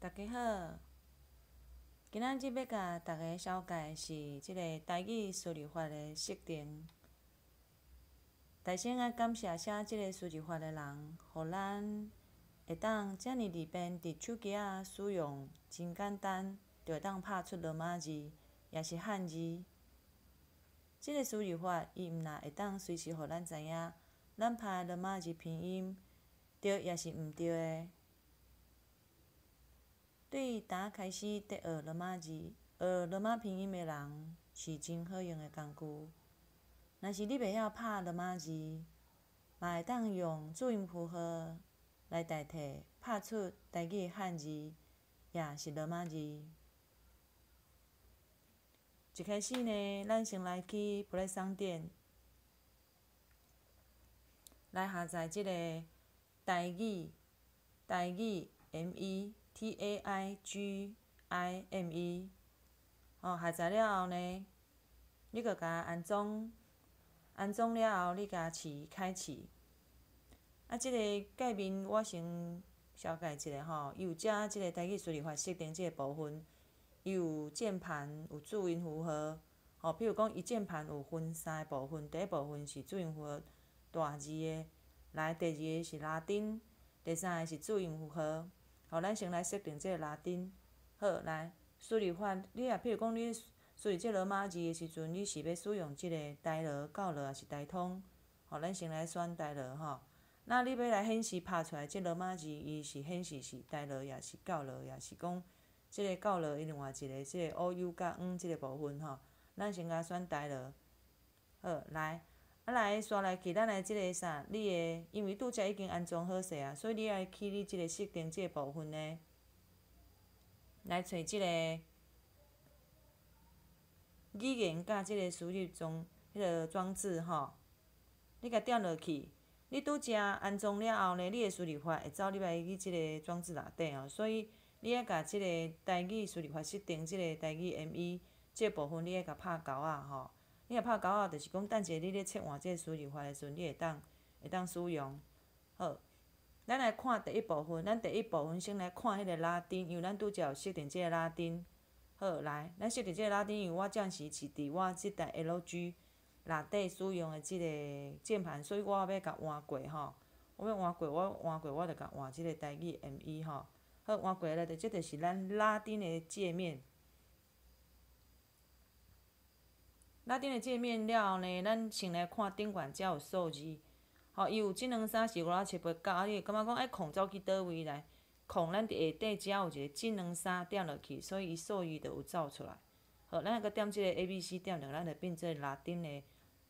大家好，今仔日要甲大家小解是即个台语输入法的设定。大先爱感谢写即个输入法的人，互咱会当遮尔利便伫手机仔使用，真简单，就会当拍出罗马字，也是汉字。即个输入法，伊毋但会当随时互咱知影，咱拍的罗马字拼音对也是毋对的。对打开始在学罗马字、学罗马拼音的人，是真好用的工具。若是你袂晓拍罗马字，嘛会当用注音符号来代替，拍出台语的汉字，也是罗马字。一开始呢，咱先来去普利商店来下载即个台语METAIGIME。下载了后呢，你阁甲安装了后，你甲试开启。即个界面我先小解一下吼，伊有遮即个台语输入法设定即个部分，伊有键盘，有注音符号。譬如讲，伊键盘有分3个部分，第一部分是注音符号大字的，来第2个是拉丁，第3个是注音符号。咱先来设定即个拉丁。好，来输入法，你譬如讲，你输入即罗马字的时阵，你是要使用即个台罗、教罗，还是台通？咱先来选台罗吼。那你要来显示拍出来即罗马字，伊是显示是台罗，也是教罗，也是讲即个教罗伊另外一个即个 OU 甲即个部分吼。咱先甲选台罗。好，来刷来去咱的即个啥？你的因为拄则已经安装好势啊，所以你爱去你即个设定即个部分呢，来找即个语言甲即个输入装迄个装置吼。你甲点落去，你拄则安装了后呢，你的输入法会走入来你即个装置内底哦。所以你爱甲即个台语输入法设定即个台语 ME 即个部分，你爱甲拍勾仔吼。你若拍勾仔，就是讲等者你咧切换即个输入法的时阵，你会当使用。好，咱来看第一部分。咱第一部分先来看迄个拉丁，因为咱拄则有设定即个拉丁。好，来，咱设定即个拉丁，因为我暂时是伫我即台 LG 内底使用的即个键盘，所以我要甲换过吼。我换过，我就甲换即个台语 ME 吼。好，换过了，即就是咱拉丁的界面。拉丁的界面了后呢，咱先来看顶悬遮有数字。伊有123、456、7、8、9，你会感觉讲爱空走去倒位来？空咱伫下底遮有一个123点落去，所以伊数字就有走出来。好，咱搁点即个 ABC 点落，咱就变做拉丁的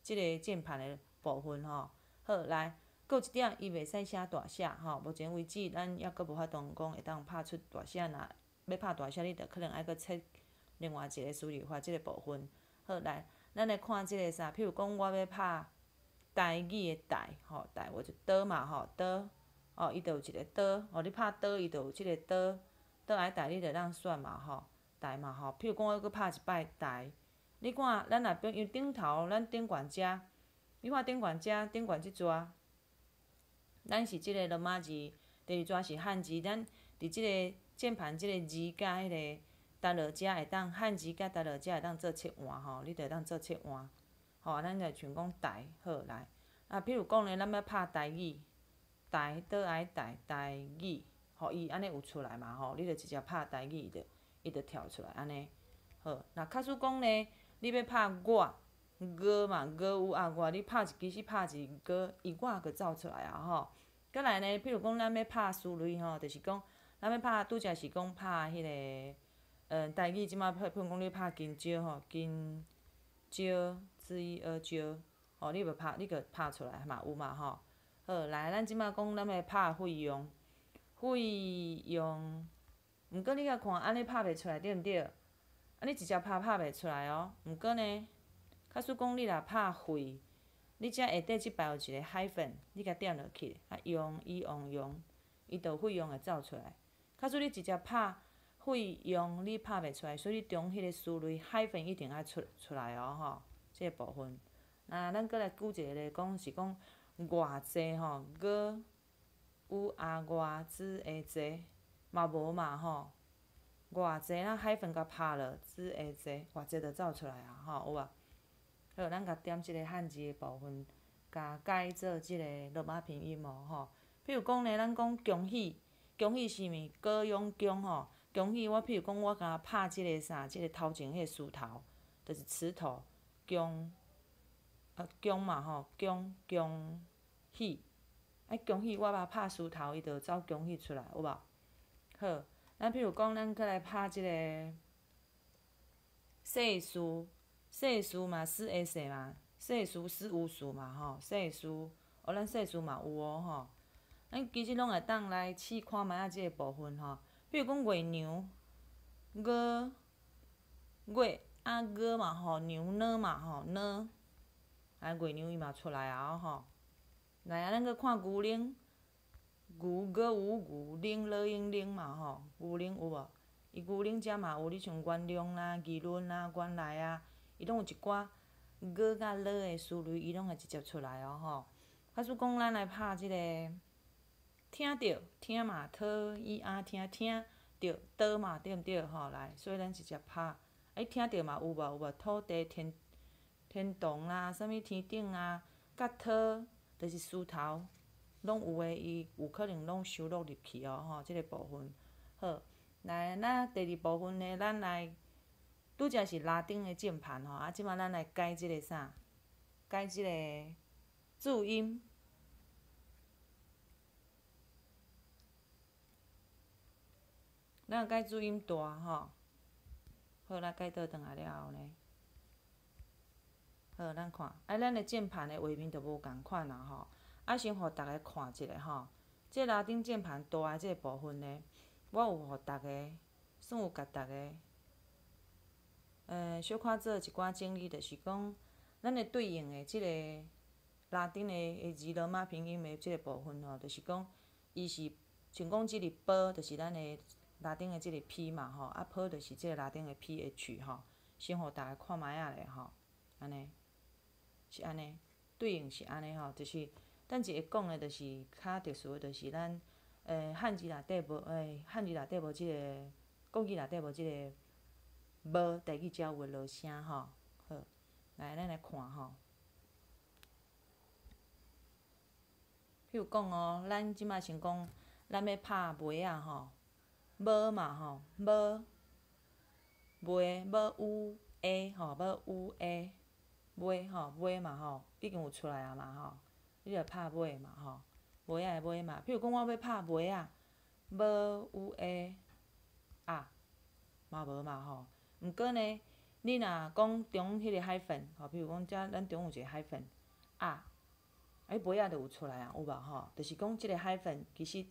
即个键盘的部分吼。好，来，搁有一点，伊袂使写大写吼。目前为止，咱抑搁无法度讲会当拍出大写，若要拍大写，你着可能爱搁切另外一个输入法即个部分。好，来，咱来看即个啥？譬如讲，我要拍台语的台，台我就倒嘛倒，伊就有一个倒，你拍倒，伊就有即个倒来台，你就当选嘛台嘛譬如讲，我搁拍一摆台，你看咱若因为顶头咱顶悬遮，你看顶悬遮顶悬即撮，咱是即个罗马字，第2撮是汉字，咱伫即个键盘即个字甲迄个台落遮会当汉字甲台落遮会当做切换吼，你就会当做切换。咱就像讲台，好来，譬如讲咧，咱要拍台语，台倒来台语，伊安尼有出来嘛你就直接拍台语，伊就跳出来安尼。好，若假使讲咧，你要拍我嘛，有我，你其实拍一个伊我就走出来啊再来呢，譬如讲咱要拍词类就是讲咱要拍拄则是讲拍迄个台语，即摆譬如讲你拍金蕉金蕉之一而蕉，你要拍，你个拍出来嘛有嘛好，来，咱即摆讲咱要拍费用，毋过你甲看安尼拍袂出来对毋对？你直接拍袂出来哦。毋过呢，假使讲你若拍费，你遮下底即摆有一个 hyphen， 你甲点落去，用，伊就费用会走出来。假使你直接拍费用，你拍袂出来，所以你中迄个词类 hyphen 一定爱出来哦即个部分。咱搁来举一个咧，讲是讲偌济有外资的济嘛无嘛偌济咱海粉甲拍落，字会济，偌济就走出来啊，吼，有无？好，咱甲点即个汉字的部分，甲改做即个罗马拼音哦，吼。譬如讲呢，咱讲恭喜，恭喜是物？歌咏恭吼，恭喜我。譬如讲，我甲拍即个啥，即个头前迄个词头，就是词头，恭，恭嘛吼，恭喜。恭喜我甲拍词头，伊就走恭喜出来，有无？好，咱譬如讲，咱搁来拍即个世事，世事嘛，死会世嘛，世事死有事嘛吼，世事，咱世事嘛有吼。咱其实拢会当来试看觅仔即个部分吼。比如讲月娘，月嘛吼，娘嘛吼，月娘伊嘛出来啊吼。来咱搁看牛奶。牛哥有牛，奶老鹰奶嘛吼，牛奶有无？伊牛奶遮嘛有，你像元龙啦、议论啦、原来啊，伊拢有一寡哥甲老的词类，伊拢会直接出来哦吼。假使讲咱来拍即个，听着，听嘛，听着，倒嘛，对毋对吼？来，所以咱直接拍，听着嘛有无？有无？土地、天堂啦，啥物天顶啊，甲讨，就是词头。拢有诶，伊有可能拢收录入去哦，吼，即个部分。好，来，咱第二部分呢，咱来拄则是拉丁诶键盘吼，即摆咱来改即个啥？改即个注音。咱改注音大吼。好，咱改倒转来了后呢？好，咱看，咱诶键盘诶画面就无共款啦吼。先互大家看一下吼，即拉丁键盘大诶即个部分呢，我有互大家，算有甲大家，小可做一寡整理，就是讲，咱诶对应诶即个拉丁诶字罗马拼音诶即个部分吼，就是讲，伊是像讲即个波，就是咱诶拉丁诶即个 P 嘛吼，坡就是即个拉丁诶 PH 吼，先互大家看卖仔咧吼，安尼，是安尼，对应是安尼吼，就是。等一下讲诶，就是较特殊诶，就是咱汉字内底无汉字内底无即个，国语内底无即个无台语才有诶落声吼。好，来咱来看吼。譬如讲哦，咱即摆先讲，咱要拍梅仔吼，无嘛吼，无梅无有 a 吼，无有 a 梅吼，梅嘛吼，已经有出来啊嘛吼。你着拍尾嘛吼，尾仔的尾嘛。譬如讲，我要拍尾仔，无有诶啊，嘛无嘛吼。毋过呢，你若讲中迄个海粉吼，譬如讲遮咱中有一个海粉啊，尾仔就有出来啊，有无吼？就是讲即个海粉其实，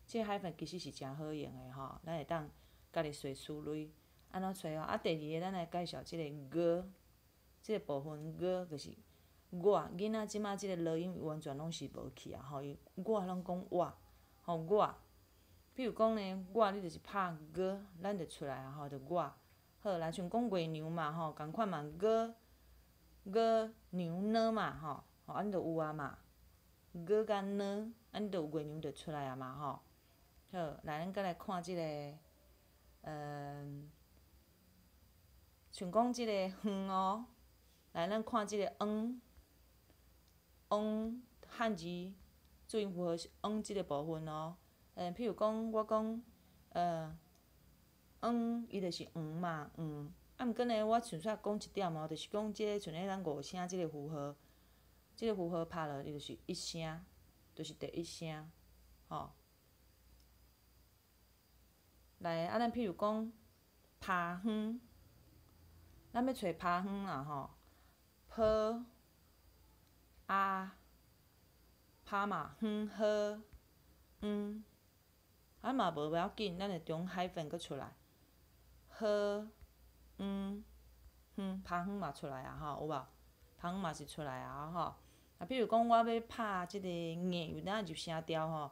即个海粉其实是诚好用诶吼，咱会当家己找词类安怎找哦。第二个咱来介绍即个歌，即个部分歌就是。我囡仔即马即个落音完全拢是无去啊！吼，伊我拢讲我，吼我。比如讲呢，我你就是拍歌，咱就出来啊！吼，就我。好，来像讲月娘嘛，吼，共款嘛，月娘呢嘛，吼，安就有啊嘛。月甲呢，安就月娘就出来啊嘛，吼。好，来咱再来看即个，像讲即个远哦，来咱看即个汉字注音符号是即个部分哦。譬如讲，我讲，伊就是嘛，毋过呢，我纯粹讲一点哦，就是讲即个像咧咱5声即个符号，即个符号拍落，伊就是一声，就是第一声，吼。来，咱譬如讲，拍远，咱要找拍远啦吼，拍嘛，远好，嘛无要紧，咱会中海粉佫出来，好，拍远嘛出来啊吼，有无？拍远嘛是出来啊吼。啊，比如讲我要拍即个硬，有当入声调吼，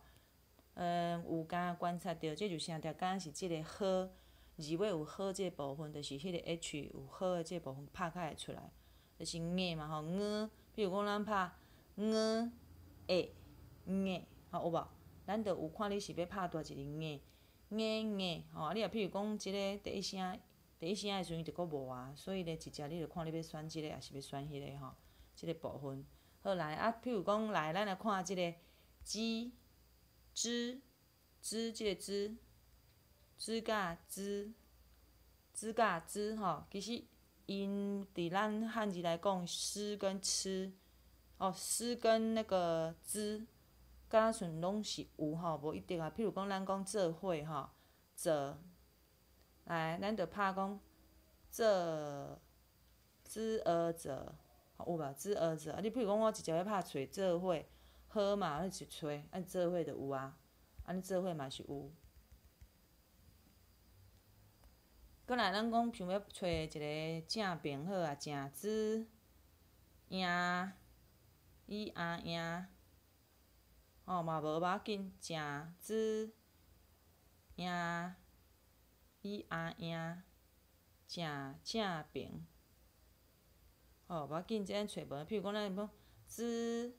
有敢观察到即入声调，敢若是即个好，字尾有好即个部分，就是迄个 H 有好诶即个部分拍较会出来，就是硬嘛吼，比如讲咱拍会，硬，吼有无？咱着有看你是要拍叨一个硬，吼，你若譬如讲即个第一声诶时阵就佫无啊，所以咧直接你就看你要选即个，还是要选迄个吼，即个部分。好来啊，譬如讲来，咱来看即个支、支、即个支甲支吼，其实因伫咱汉字来讲，诗跟吃，诗跟那个支，敢若像拢是有吼，无一定啊。譬如讲，咱讲做伙吼，做，来，咱着拍讲做，知而者，有无？知而者，啊，你譬如讲，我直接要拍找做伙，好嘛，你是找，啊，做伙就有啊，安尼做伙嘛是有。过来，咱讲想要找一个正平好啊，正子赢伊啊赢，嘛无要紧，正子赢伊啊赢，正平，无要紧，这咱找无。譬如讲，咱讲子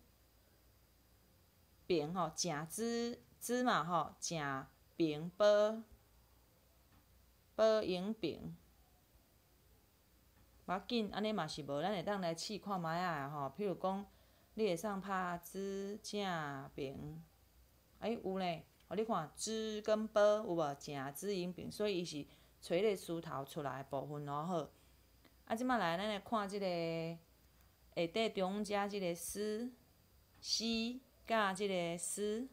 平正子嘛正平保永平，无要紧，安尼嘛是无，咱会当来试看觅仔吼。譬如讲，你会送拍子正平，有呢，互你看子跟保有无正子永平，所以伊是找迄个词头出来的部分好。即摆来，咱来看即个下底中间即个诗甲即个诗，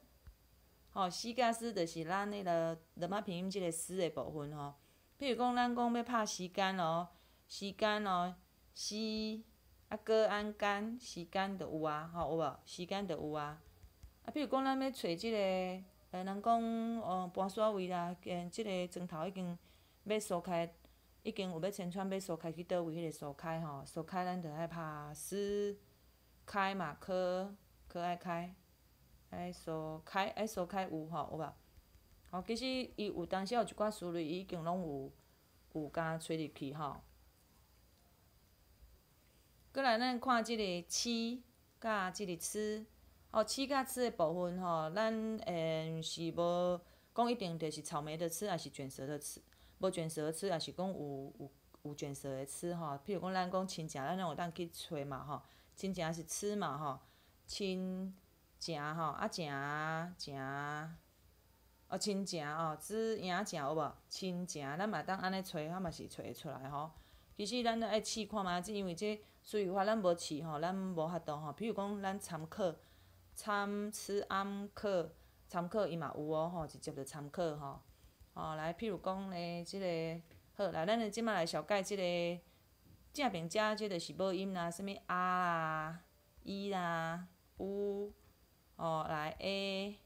诗甲诗就是咱迄个罗马拼音即个诗的部分吼。譬如讲，咱讲要拍时间时过安干，时间就有啊，有无？时间就有啊。譬如讲，咱要找即个，人讲搬沙位啦，即个砖头已经要疏开，已经有要迁窗要疏开去倒位？迄个疏开疏开咱就爱拍撕开嘛，科爱开，爱疏开有有无？其实伊有当时有一寡词类，伊已经拢有甲揣入去吼。过来，咱看即个吃甲即个吃，吃甲吃的部分咱是无讲一定就是草莓的吃，还是卷舌的吃，无卷舌的吃，还是讲有卷舌的吃譬如讲，咱讲亲情，咱有当去找嘛亲情是吃嘛亲情亲情子赢情有无？亲情，咱嘛当安尼找，嘛是找会出来其实咱爱试看觅，因为这输入法咱无试咱无法度譬如讲，咱参考参考伊嘛有直接就参考来，譬如讲咧，即个好来，咱即摆来小解即个正平遮，即就是母音啦，啥物啊啦、伊啦、有来 a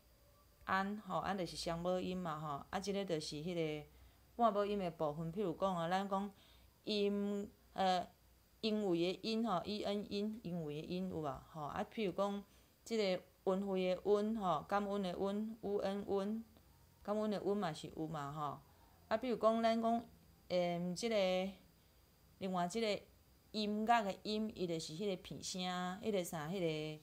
安安就是双母音嘛即个就是迄个半母音的部分。譬如讲咱讲音因为的因因因为的因有无譬如讲即个温慧的温感恩的温恩感恩的温嘛是有嘛譬如讲咱讲即个另外即个音乐的音，伊就是迄个片声，迄个啥迄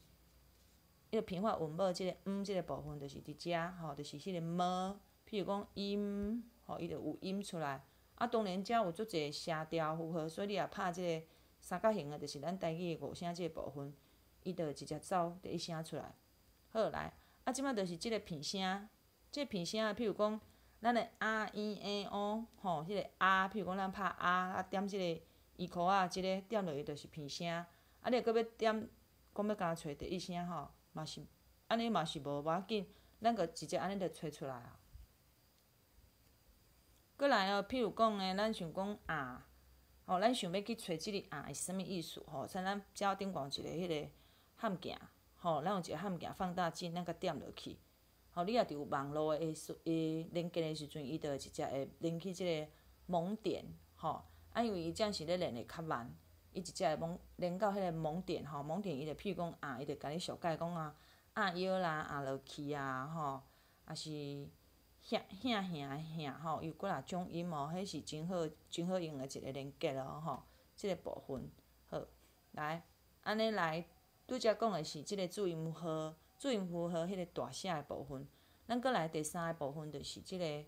个平化韵母即个即个部分，就是伫遮就是迄个么。譬如讲音伊就有音出来。当然遮有足侪声调符号，所以你若拍即个三角形的，就是咱台语的五声即个部分，伊就会直接走第一声出来。好来，即摆就是即个片声，即个片声譬如讲咱的啊、伊、迄个啊，譬如讲咱拍啊点即个衣裤即个点落去就是片声。你若搁要点，讲要甲找第一声嘛是安尼嘛是无要紧，咱个直接安尼就找出来啊。过来譬如讲咱想讲啊，咱想要去找即个啊是啥物意思像咱遮顶悬一个迄个汉镜咱有一个汉镜放大镜，咱甲点落去你若伫有网络的连接的时阵，伊就会直接会连去即个网点因为伊这样是咧连的较慢，伊直接会连到迄个网点网点伊就譬如讲啊，伊就甲你小解讲腰啦落去还是响的响又过来种音迄是真好用的一个连接即个部分好来安尼来，拄则讲的是即个注音符号迄个大写的部分。咱过来第三个部分就是即个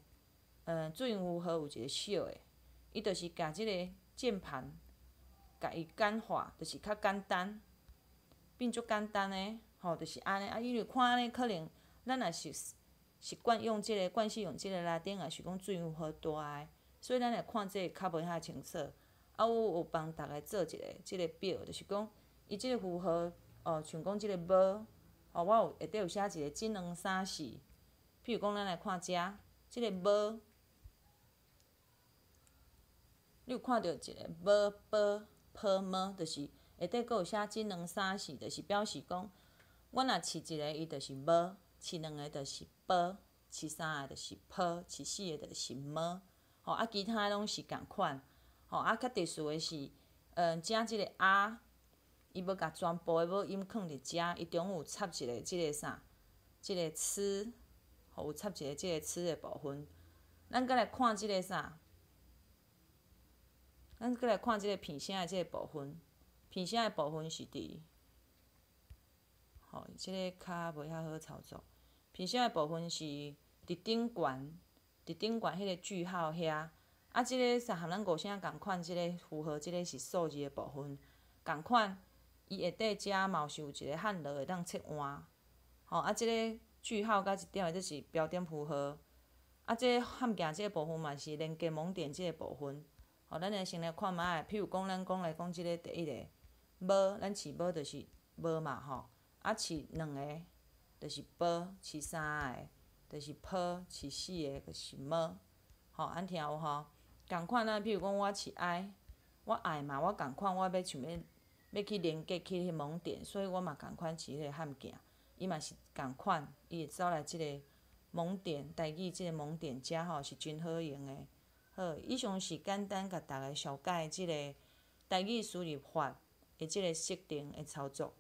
注音符号有一个小诶，伊就是甲即个键盘，甲伊简化，就是较简单，变足简单诶，吼，就是安尼。啊，伊就看安尼，可能咱若是习惯用即个惯势用即个拉丁，也是讲注音符号大诶，所以咱来看即个较无遐清楚。啊，我有帮大家做一个即个表，就是讲伊即个符号，像讲即个无，我有下底有写一个1、2、3、4。譬如讲，咱来看遮，即个无，你有看到一个无、波、坡、么，就是下底佫有写1、2、3、4，就是表示讲，我若试一个，伊就是无；试两个就是波；试三个就是坡；试四个就是么。吼，啊，其他拢是共款。吼，啊，较特殊的是，遮即个啊，伊要甲全部的母音放伫遮，伊中有插一个即个啥，即个齿，吼，有插一个即个齿的部分。咱再来看即个啥，咱再来看即个片声的即个部分。片声的部分是伫，吼，即个较无遐好操作。片声的部分是伫顶悬，伫顶悬迄个句号遐。啊，即个啥和咱五声共款，即个符号，即个是数字的部分，共款。伊下底遮嘛是有一个汉落会当切换，吼，啊，即个句号甲一点的，这是标点符号。啊，即个汉镜即个部分嘛是连接网点即个部分。吼，咱来先来看卖，譬如讲，咱讲来讲即个第一个无，咱试无就是无嘛吼。啊，试两个就是波，试三个就是坡，试四个就是么。吼，安听有吼？共款啊，譬如讲我试爱，我爱嘛，我共款，我要去连接去迄网点，所以我嘛共款试迄个汉镜，伊嘛是共款，伊会走来即个网点，台语即个网点遮吼是真好用的。好，以上是简单甲大家小解即个台语输入法的即个设定的操作。